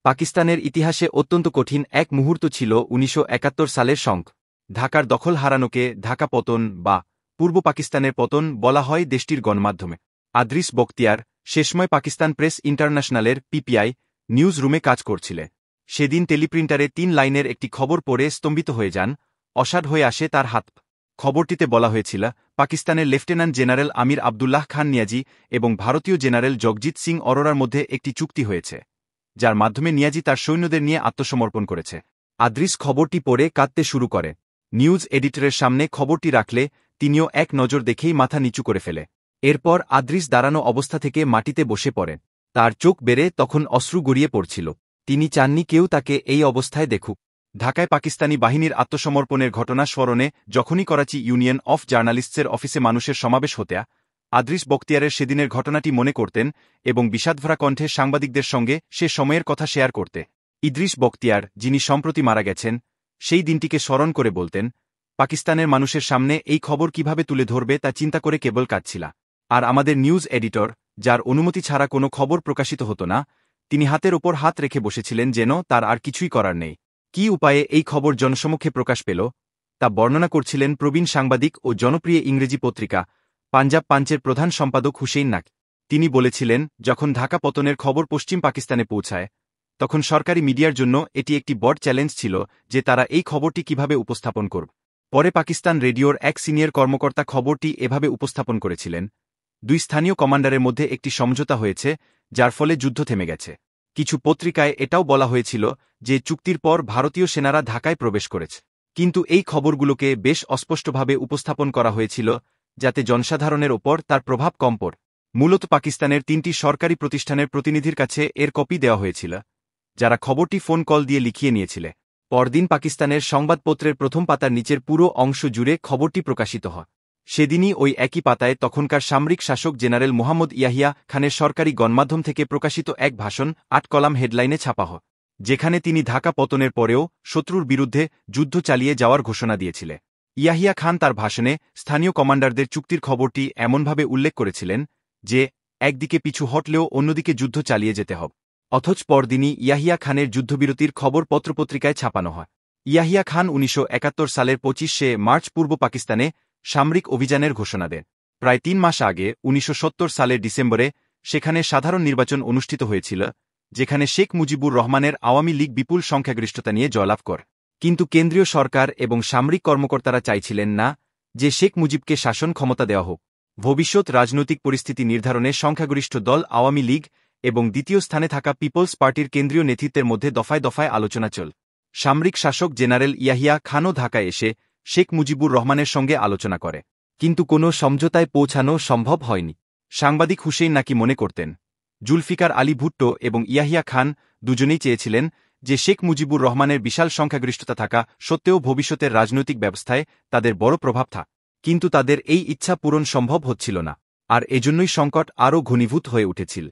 পাকিস্তানের ইতিহাসে অত্যন্ত কঠিন এক মুহূর্ত ছিল ১৯৭১ সালের ঢাকার দখল হারানোকে ঢাকা পতন বা পূর্ব পাকিস্তানের পতন বলা হয় দেশটির গণমাধ্যমে। আদ্রিস বখতিয়ার শেষময় পাকিস্তান প্রেস ইন্টারন্যাশনালের পিপিআই নিউজ রুমে কাজ করছিলে। সেদিন টেলিপ্রিন্টারে ৩ লাইনের একটি খবর পড়ে স্তম্ভিত হয়ে যান, অসাড় হয়ে আসে তার হাত। খবরটিতে বলা হয়েছিল, পাকিস্তানের লেফটেন্যান্ট জেনারেল আমির আবদুল্লাহ খান নিয়াজি এবং ভারতীয় জেনারেল জগজিৎ সিং অরোরার মধ্যে একটি চুক্তি হয়েছে, যার মাধ্যমে নিয়াজি তার সৈন্যদের নিয়ে আত্মসমর্পণ করেছে। আদ্রিস খবরটি পড়ে কাঁদতে শুরু করে। নিউজ এডিটরের সামনে খবরটি রাখলে তিনিও এক নজর দেখেই মাথা নিচু করে ফেলে। এরপর আদ্রিস দাঁড়ানো অবস্থা থেকে মাটিতে বসে পড়ে। তার চোখ বেড়ে তখন অশ্রু গড়িয়ে পড়ছিল। তিনি চাননি কেউ তাকে এই অবস্থায় দেখুক। ঢাকায় পাকিস্তানি বাহিনীর আত্মসমর্পণের ঘটনা স্মরণে যখনই করাচি ইউনিয়ন অফ জার্নালিস্টসের অফিসে মানুষের সমাবেশ হতে আদ্রিস বখতিয়ারের সেদিনের ঘটনাটি মনে করতেন এবং বিষাদভরা কণ্ঠে সাংবাদিকদের সঙ্গে সে সময়ের কথা শেয়ার করতে। ইদ্রিস বখতিয়ার, যিনি সম্প্রতি মারা গেছেন, সেই দিনটিকে স্মরণ করে বলতেন, পাকিস্তানের মানুষের সামনে এই খবর কিভাবে তুলে ধরবে তা চিন্তা করে কেবল কাঁদছিল। আর আমাদের নিউজ এডিটর, যার অনুমতি ছাড়া কোনো খবর প্রকাশিত হতো না, তিনি হাতের ওপর হাত রেখে বসেছিলেন যেন তার আর কিছুই করার নেই। কী উপায়ে এই খবর জনসমক্ষে প্রকাশ পেল তা বর্ণনা করছিলেন প্রবীণ সাংবাদিক ও জনপ্রিয় ইংরেজি পত্রিকা পাঞ্জাব পাঞ্চের প্রধান সম্পাদক হুসেইন নাক। তিনি বলেছিলেন, যখন ঢাকা পতনের খবর পশ্চিম পাকিস্তানে পৌঁছায়, তখন সরকারি মিডিয়ার জন্য এটি একটি বড় চ্যালেঞ্জ ছিল যে তারা এই খবরটি কিভাবে উপস্থাপন করবে। পরে পাকিস্তান রেডিওর এক সিনিয়র কর্মকর্তা খবরটি এভাবে উপস্থাপন করেছিলেন, 2 স্থানীয় কমান্ডারের মধ্যে একটি সমঝোতা হয়েছে, যার ফলে যুদ্ধ থেমে গেছে। কিছু পত্রিকায় এটাও বলা হয়েছিল যে চুক্তির পর ভারতীয় সেনারা ঢাকায় প্রবেশ করেছে। কিন্তু এই খবরগুলোকে বেশ অস্পষ্টভাবে উপস্থাপন করা হয়েছিল যাতে জনসাধারণের ওপর তার প্রভাব কম পড়ে। মূলত পাকিস্তানের 3টি সরকারি প্রতিষ্ঠানের প্রতিনিধির কাছে এর কপি দেওয়া হয়েছিল, যারা খবরটি ফোন কল দিয়ে লিখিয়ে নিয়েছিল। পরদিন পাকিস্তানের সংবাদপত্রের প্রথম পাতার নিচের পুরো অংশ জুড়ে খবরটি প্রকাশিত হয়। সেদিনই ওই একই পাতায় তখনকার সামরিক শাসক জেনারেল মোহাম্মদ ইয়াহিয়া খানের সরকারি গণমাধ্যম থেকে প্রকাশিত এক ভাষণ 8 কলাম হেডলাইনে ছাপা হয়, যেখানে তিনি ঢাকা পতনের পরেও শত্রুর বিরুদ্ধে যুদ্ধ চালিয়ে যাওয়ার ঘোষণা দিয়েছিলেন। ইয়াহিয়া খান তার ভাষণে স্থানীয় কমান্ডারদের চুক্তির খবরটি এমনভাবে উল্লেখ করেছিলেন যে একদিকে পিছু হটলেও অন্যদিকে যুদ্ধ চালিয়ে যেতে হবে। অথচ পরদিনই ইয়াহিয়া খানের যুদ্ধবিরতির খবর পত্রপত্রিকায় ছাপানো হয়। ইয়াহিয়া খান 1971 সালের 25শে মার্চ পূর্ব পাকিস্তানে সামরিক অভিযানের ঘোষণা দেন। প্রায় 3 মাস আগে 1970 সালের ডিসেম্বরে সেখানে সাধারণ নির্বাচন অনুষ্ঠিত হয়েছিল, যেখানে শেখ মুজিবুর রহমানের আওয়ামী লীগ বিপুল সংখ্যাগরিষ্ঠতা নিয়ে জয়লাভ করে। কিন্তু কেন্দ্রীয় সরকার এবং সামরিক কর্মকর্তারা চাইছিলেন না যে শেখ মুজিবকে শাসন ক্ষমতা দেওয়া হোক। ভবিষ্যৎ রাজনৈতিক পরিস্থিতি নির্ধারণে সংখ্যাগরিষ্ঠ দল আওয়ামী লীগ এবং দ্বিতীয় স্থানে থাকা পিপলস পার্টির কেন্দ্রীয় নেতৃত্বের মধ্যে দফায় দফায় আলোচনা চল। সামরিক শাসক জেনারেল ইয়াহিয়া খানও ঢাকায় এসে শেখ মুজিবুর রহমানের সঙ্গে আলোচনা করে, কিন্তু কোনো সমঝোতায় পৌঁছানো সম্ভব হয়নি। সাংবাদিক হুসেইন নাকি মনে করতেন, জুলফিকার আলী ভুট্টো এবং ইয়াহিয়া খান দুজনেই চেয়েছিলেন যে শেখ মুজিবুর রহমানের বিশাল সংখ্যাগরিষ্ঠতা থাকা সত্ত্বেও ভবিষ্যতের রাজনৈতিক ব্যবস্থায় তাদের বড় প্রভাব থাক, কিন্তু তাদের এই ইচ্ছা পূরণ সম্ভব হচ্ছিল না, আর এজন্যই সংকট আরও ঘনীভূত হয়ে উঠেছিল।